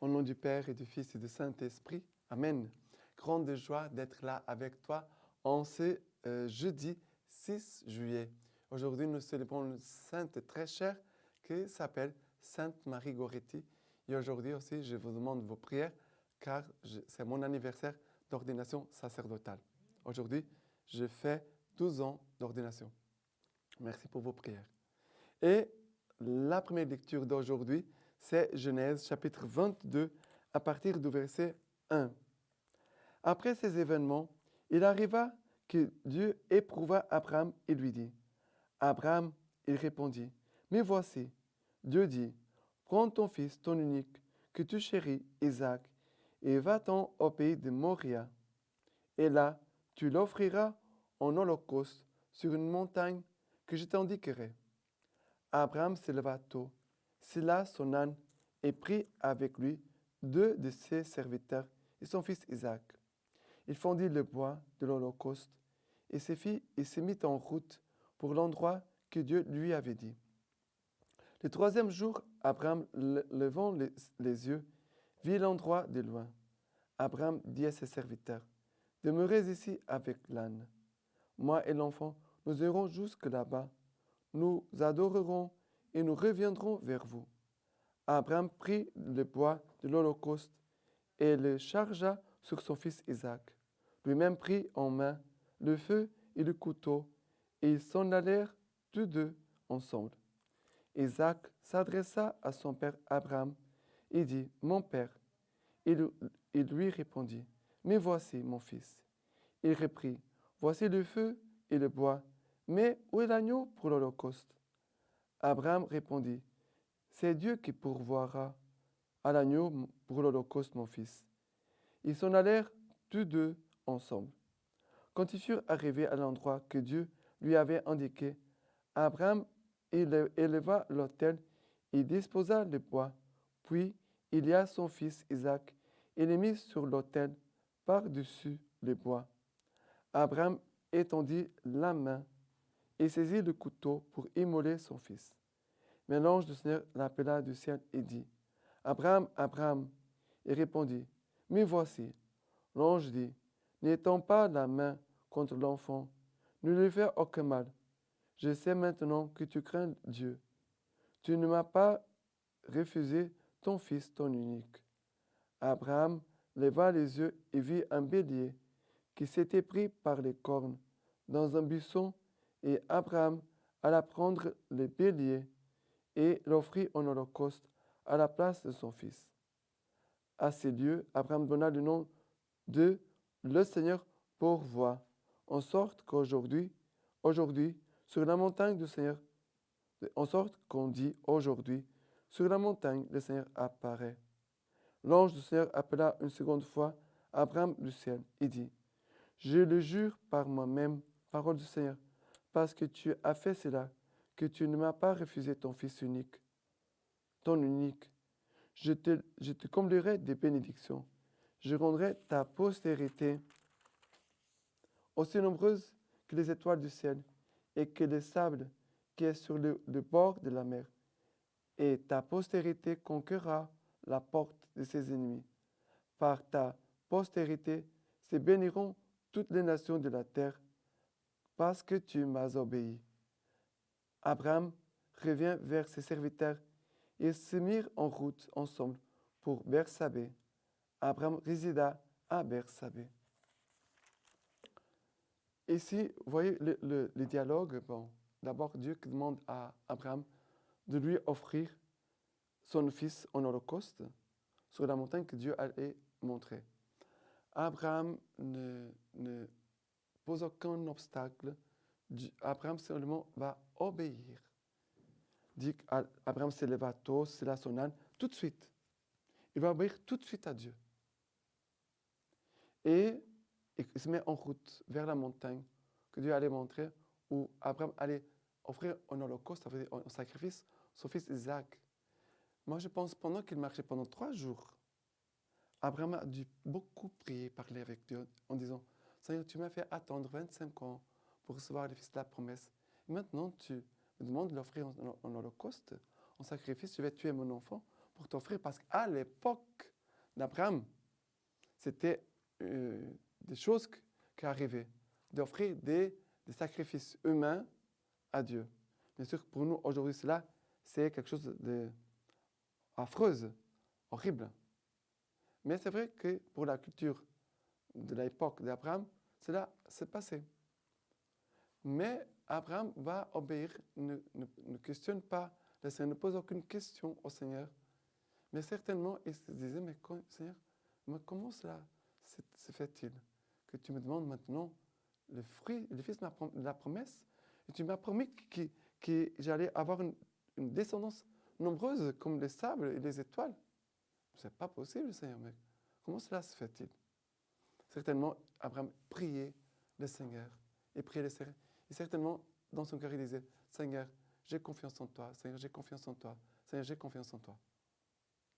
Au nom du Père et du Fils et du Saint-Esprit. Amen. Grande joie d'être là avec toi en ce jeudi 6 juillet. Aujourd'hui, nous célébrons une sainte très chère qui s'appelle Sainte Marie Goretti. Et aujourd'hui aussi, je vous demande vos prières car c'est mon anniversaire d'ordination sacerdotale. Aujourd'hui, je fais 12 ans d'ordination. Merci pour vos prières. Et la première lecture d'aujourd'hui, c'est Genèse chapitre 22 à partir du verset 1. Après ces événements, il arriva que Dieu éprouva Abraham et lui dit, Abraham, il répondit, mais voici, Dieu dit, prends ton fils, ton unique, que tu chéris, Isaac, et va-t'en au pays de Moria. Et là, tu l'offriras en holocauste sur une montagne que je t'indiquerai. Abraham se leva tôt, sella son âne et prit avec lui 2 de ses serviteurs et son fils Isaac. Il fondit le bois de l'Holocauste et se mit en route pour l'endroit que Dieu lui avait dit. Le 3e jour, Abraham, levant les yeux, vit l'endroit de loin. Abraham dit à ses serviteurs, « Demeurez ici avec l'âne. Moi et l'enfant, nous irons jusque là-bas. Nous adorerons et nous reviendrons vers vous. » Abraham prit le bois de l'Holocauste et le chargea sur son fils Isaac. Lui-même prit en main le feu et le couteau, et ils s'en allèrent tous deux ensemble. Isaac s'adressa à son père Abraham et dit, « Mon père. » Il lui répondit, « Mais voici, mon fils. » Il reprit, « Voici le feu et le bois, mais où est l'agneau pour l'Holocauste ?» Abraham répondit, « C'est Dieu qui pourvoira à l'agneau pour l'Holocauste, mon fils. » Ils s'en allèrent tous deux ensemble. Quand ils furent arrivés à l'endroit que Dieu lui avait indiqué, Abraham éleva l'autel et disposa le bois. Puis il lia son fils Isaac et le mit sur l'autel par-dessus le bois. Abraham étendit la main et saisit le couteau pour immoler son fils. Mais l'ange du Seigneur l'appela du ciel et dit, « Abraham, Abraham !» Il répondit, « Me voici. » L'ange dit, « N'étends pas la main contre l'enfant, ne lui fais aucun mal. Je sais maintenant que tu crains Dieu. Tu ne m'as pas refusé ton fils, ton unique. » Abraham leva les yeux et vit un bélier qui s'était pris par les cornes dans un buisson, et Abraham alla prendre le bélier et l'offrit en holocauste à la place de son fils. À ces lieux, Abraham donna le nom de « Le Seigneur pourvoit », en sorte qu'aujourd'hui, sur la montagne du Seigneur, en sorte qu'on dit aujourd'hui, sur la montagne, le Seigneur apparaît. L'ange du Seigneur appela une seconde fois Abraham du ciel et dit, « Je le jure par moi-même, parole du Seigneur, parce que tu as fait cela, que tu ne m'as pas refusé ton fils unique, ton unique. Je te comblerai de bénédictions. Je rendrai ta postérité aussi nombreuse que les étoiles du ciel et que le sable qui est sur le bord de la mer. Et ta postérité conquérera la porte de ses ennemis. Par ta postérité se béniront toutes les nations de la terre, parce que tu m'as obéi. » Abraham revient vers ses serviteurs et ils se mirent en route ensemble pour Bersabée. Abraham résida à Bersabée. Ici, vous voyez le dialogue. Bon, d'abord, Dieu qui demande à Abraham de lui offrir son fils en holocauste sur la montagne que Dieu allait montrer. Abraham ne pose aucun obstacle. Abraham seulement va obéir. Dit qu'Abraham se leva tôt, sella son âne, tout de suite. Il va obéir tout de suite à Dieu. Et il se met en route vers la montagne que Dieu allait montrer, où Abraham allait offrir en holocauste, en sacrifice, son fils Isaac. Moi, je pense, pendant qu'il marchait pendant 3 jours, Abraham a dû beaucoup prier, parler avec Dieu, en disant, « Seigneur, tu m'as fait attendre 25 ans pour recevoir le fils de la promesse. Et maintenant, tu me demandes de l'offrir en holocauste, en sacrifice. Je vais tuer mon enfant pour t'offrir. » Parce qu'à l'époque, d'Abraham, c'était des choses qui arrivaient, d'offrir des sacrifices humains à Dieu. Bien sûr, pour nous, aujourd'hui, cela, c'est quelque chose d'affreuse, horrible. Mais c'est vrai que pour la culture de l'époque d'Abraham, cela s'est passé. Mais Abraham va obéir, ne questionne pas le Seigneur, ne pose aucune question au Seigneur. Mais certainement, il se disait, mais Seigneur, mais comment cela se fait-il que tu me demandes maintenant le fruit, le fils de la promesse, et tu m'as promis que j'allais avoir une descendance nombreuse comme les sables et les étoiles. Ce n'est pas possible, Seigneur, mais comment cela se fait-il? Certainement, Abraham priait le Seigneur, et priait le Seigneur. Et certainement, dans son cœur, il disait, Seigneur, j'ai confiance en toi, Seigneur, j'ai confiance en toi, Seigneur, j'ai confiance en toi.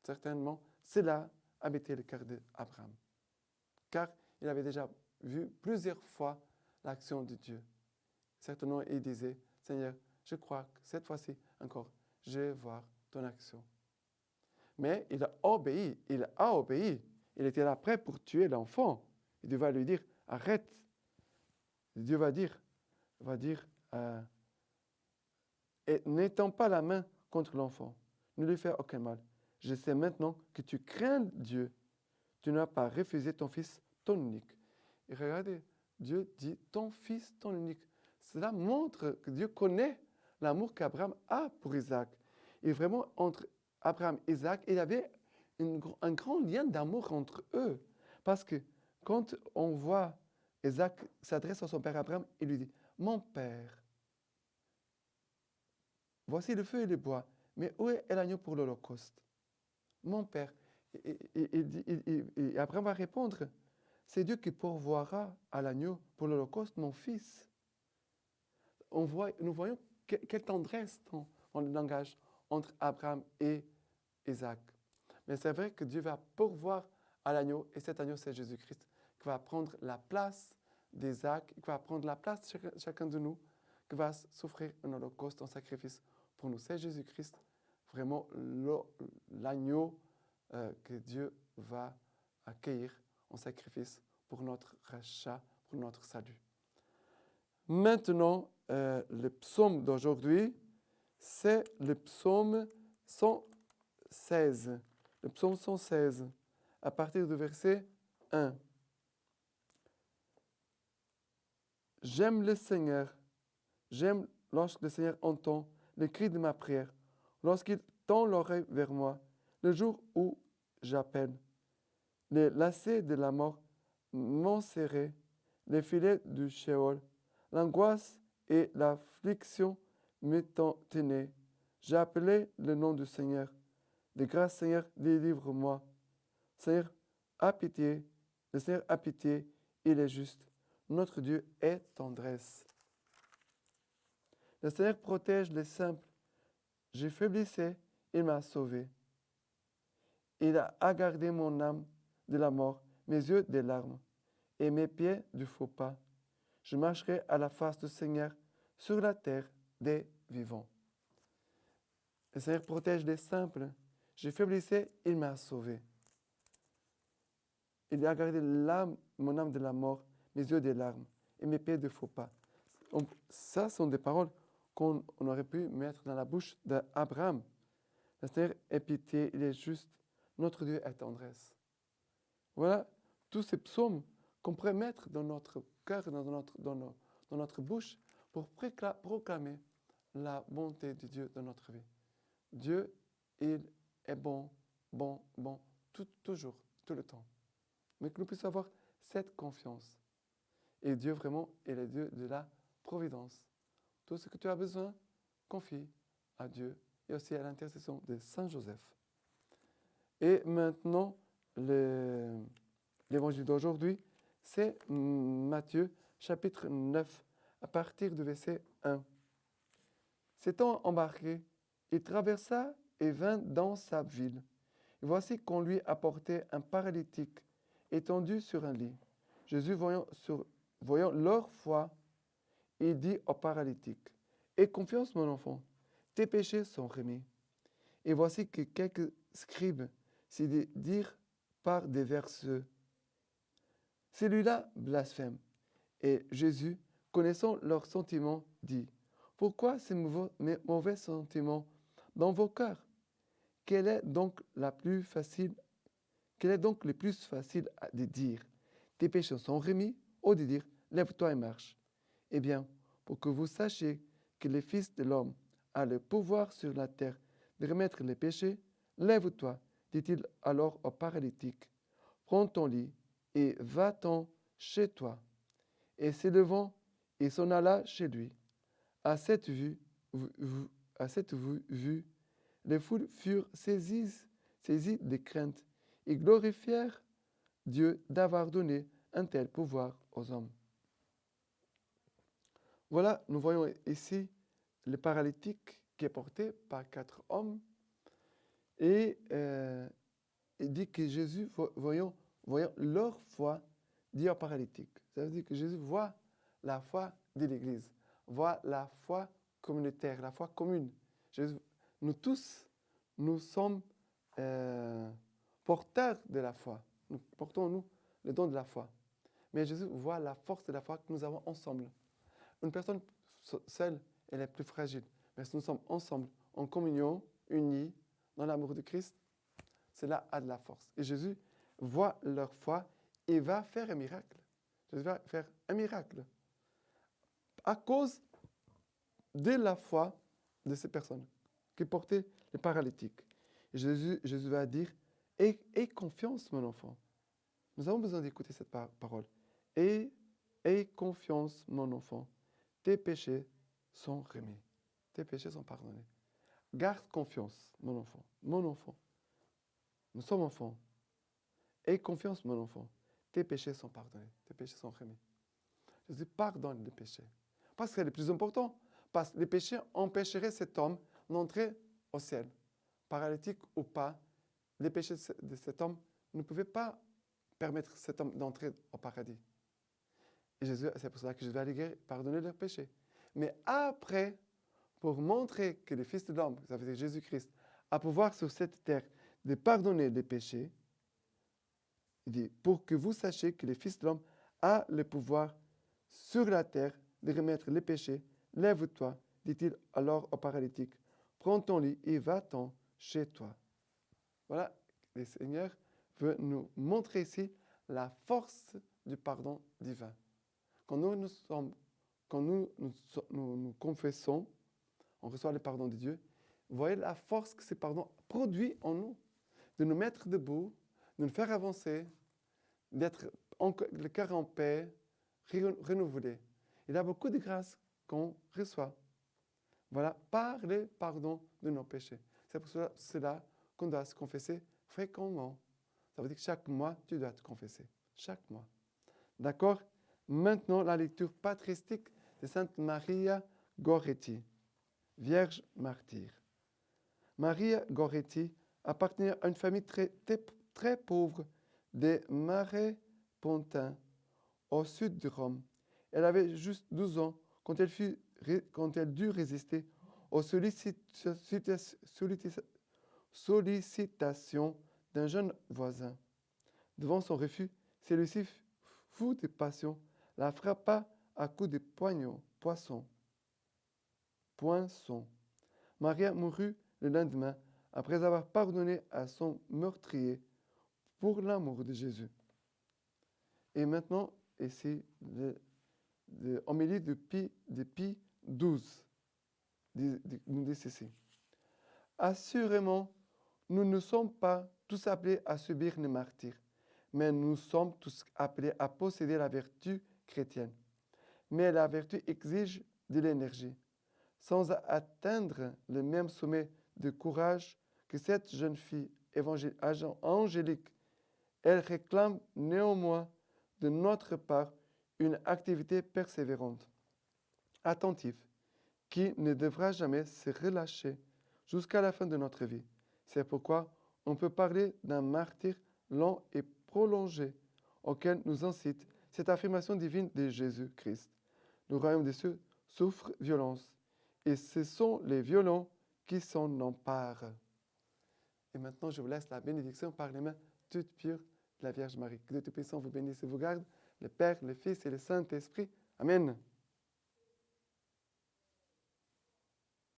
Certainement, cela habitait le cœur d'Abraham, car il avait déjà vu plusieurs fois l'action de Dieu. Certainement, il disait, Seigneur, je crois que cette fois-ci encore, je vais voir ton action. Mais il a obéi, il était là prêt pour tuer l'enfant. Dieu va lui dire, arrête. Dieu va dire, et n'étends pas la main contre l'enfant, ne lui fais aucun mal. Je sais maintenant que tu crains Dieu. Tu n'as pas refusé ton fils, ton unique. Et regardez, Dieu dit ton fils, ton unique. Cela montre que Dieu connaît l'amour qu'Abraham a pour Isaac. Et vraiment, entre Abraham et Isaac, il y avait un grand lien d'amour entre eux. Parce que quand on voit Isaac s'adresse à son père Abraham, il lui dit, mon père, voici le feu et le bois, mais où est l'agneau pour l'Holocauste? Mon père. Et Abraham va répondre, c'est Dieu qui pourvoira à l'agneau pour l'Holocauste, mon fils. Nous voyons quelle tendresse dans le langage entre Abraham et Isaac. Mais c'est vrai que Dieu va pourvoir à l'agneau, et cet agneau, c'est Jésus-Christ, qui va prendre la place d'Isaac, qui va prendre la place de chacun de nous, qui va souffrir un holocauste, un sacrifice pour nous. C'est Jésus-Christ, vraiment l'agneau que Dieu va accueillir en sacrifice pour notre rachat, pour notre salut. Maintenant, le psaume d'aujourd'hui, c'est le psaume 116. Le psaume 116, à partir du verset 1. J'aime le Seigneur, j'aime lorsque le Seigneur entend le cri de ma prière, lorsqu'il tend l'oreille vers moi, le jour où j'appelle. Les lacets de la mort m'ont serré, les filets du Sheol, l'angoisse et l'affliction me tenaient. J'ai appelé le nom du Seigneur. De grâce, Seigneur, délivre-moi. Seigneur, aie pitié. Le Seigneur a pitié, il est juste. Notre Dieu est tendresse. Le Seigneur protège les simples. Je faiblissais, il m'a sauvé. Il a gardé mon âme de la mort, mes yeux des larmes, et mes pieds du faux pas. Je marcherai à la face du Seigneur sur la terre des vivants. Le Seigneur protège les simples. Je faiblissais, il m'a sauvé. Il a gardé mon âme de la mort, mes yeux des larmes, et mes pieds de faux pas. Ça sont des paroles qu'on aurait pu mettre dans la bouche d'Abraham. Le Seigneur est pitié, il est juste. Notre Dieu est tendresse. Voilà tous ces psaumes qu'on pourrait mettre dans notre cœur, dans notre bouche, pour proclamer la bonté de Dieu dans notre vie. Dieu, il est bon, toujours, tout le temps. Mais que nous puissions avoir cette confiance. Et Dieu, vraiment, est le Dieu de la providence. Tout ce que tu as besoin, confie à Dieu et aussi à l'intercession de Saint Joseph. Et maintenant, l'évangile d'aujourd'hui, c'est Matthieu, chapitre 9, à partir du verset 1. S'étant embarqué, il traversa et vint dans sa ville. Et voici qu'on lui apportait un paralytique étendu sur un lit. Jésus, voyant leur foi, il dit au paralytique, « Aie confiance, mon enfant, tes péchés sont remis. » Et voici que quelques scribes s'y dirent par des verseux. Celui-là blasphème. Et Jésus, connaissant leurs sentiments, dit, pourquoi ces mauvais sentiments dans vos cœurs? Quel est donc le plus facile de dire, tes péchés sont remis, ou de dire, lève-toi et marche? Eh bien, pour que vous sachiez que le Fils de l'homme a le pouvoir sur la terre de remettre les péchés, lève-toi, dit-il alors au paralytique, prends ton lit et va-t'en chez toi. Et s'élevant, il s'en alla chez lui. À cette vue, les foules furent saisies de crainte et glorifièrent Dieu d'avoir donné un tel pouvoir aux hommes. Voilà, nous voyons ici le paralytique qui est porté par 4 hommes. Et il dit que Jésus, voyant leur foi, dit au paralytique. Ça veut dire que Jésus voit la foi de l'Église, voit la foi communautaire, la foi commune. Jésus, nous tous, nous sommes porteurs de la foi. Nous portons en nous le don de la foi. Mais Jésus voit la force de la foi que nous avons ensemble. Une personne seule, elle est plus fragile. Mais si nous sommes ensemble, en communion, unis, dans l'amour de Christ, cela a de la force. Et Jésus voit leur foi et va faire un miracle. Jésus va faire un miracle à cause de la foi de ces personnes qui portaient les paralytiques. Et Jésus va dire, aie confiance, mon enfant. Nous avons besoin d'écouter cette parole. Aie confiance, mon enfant. Tes péchés sont remis. Tes péchés sont pardonnés. Garde confiance, mon enfant. Mon enfant. Nous sommes enfants. Aie confiance, mon enfant. Tes péchés sont pardonnés. Tes péchés sont remis. Jésus pardonne les péchés. Parce que c'est le plus important. Parce que les péchés empêcheraient cet homme d'entrer au ciel. Paralytique ou pas, les péchés de cet homme ne pouvaient pas permettre à cet homme d'entrer au paradis. Et Jésus, c'est pour cela que Jésus va aller pardonner leurs péchés. Mais après, pour montrer que le Fils de l'homme, ça veut dire Jésus-Christ, a pouvoir sur cette terre de pardonner les péchés, il dit, pour que vous sachiez que le Fils de l'homme a le pouvoir sur la terre de remettre les péchés, lève-toi, dit-il alors au paralytique, prends ton lit et va-t'en chez toi. Voilà, le Seigneur veut nous montrer ici la force du pardon divin. Quand nous confessons, on reçoit le pardon de Dieu. Vous voyez la force que ce pardon produit en nous, de nous mettre debout, de nous faire avancer, d'être le cœur en paix, renouvelé. Il y a beaucoup de grâces qu'on reçoit. Voilà, par le pardon de nos péchés. C'est pour cela qu'on doit se confesser fréquemment. Ça veut dire que chaque mois, tu dois te confesser. Chaque mois. D'accord? Maintenant, la lecture patristique de Sainte Maria Goretti, Vierge martyre. Maria Goretti appartenait à une famille très pauvre des Marais Pontins, au sud de Rome. Elle avait juste 12 ans quand elle dut résister aux sollicitations d'un jeune voisin. Devant son refus, celui-ci, fou de passion, la frappa à coups de poinçon. Maria mourut le lendemain après avoir pardonné à son meurtrier pour l'amour de Jésus. Et maintenant, ici, l'homélie de Pie XII nous dit ceci. Assurément, nous ne sommes pas tous appelés à subir les martyrs, mais nous sommes tous appelés à posséder la vertu chrétienne. Mais la vertu exige de l'énergie. Sans atteindre le même sommet de courage que cette jeune fille angélique, elle réclame néanmoins de notre part une activité persévérante, attentive, qui ne devra jamais se relâcher jusqu'à la fin de notre vie. C'est pourquoi on peut parler d'un martyre lent et prolongé auquel nous incite cette affirmation divine de Jésus-Christ. Le royaume des cieux souffre violence, et ce sont les violents qui s'en emparent. Et maintenant, je vous laisse la bénédiction par les mains toute pure de la Vierge Marie. Que Dieu Tout-Puissant vous bénisse et vous garde, le Père, le Fils et le Saint-Esprit. Amen.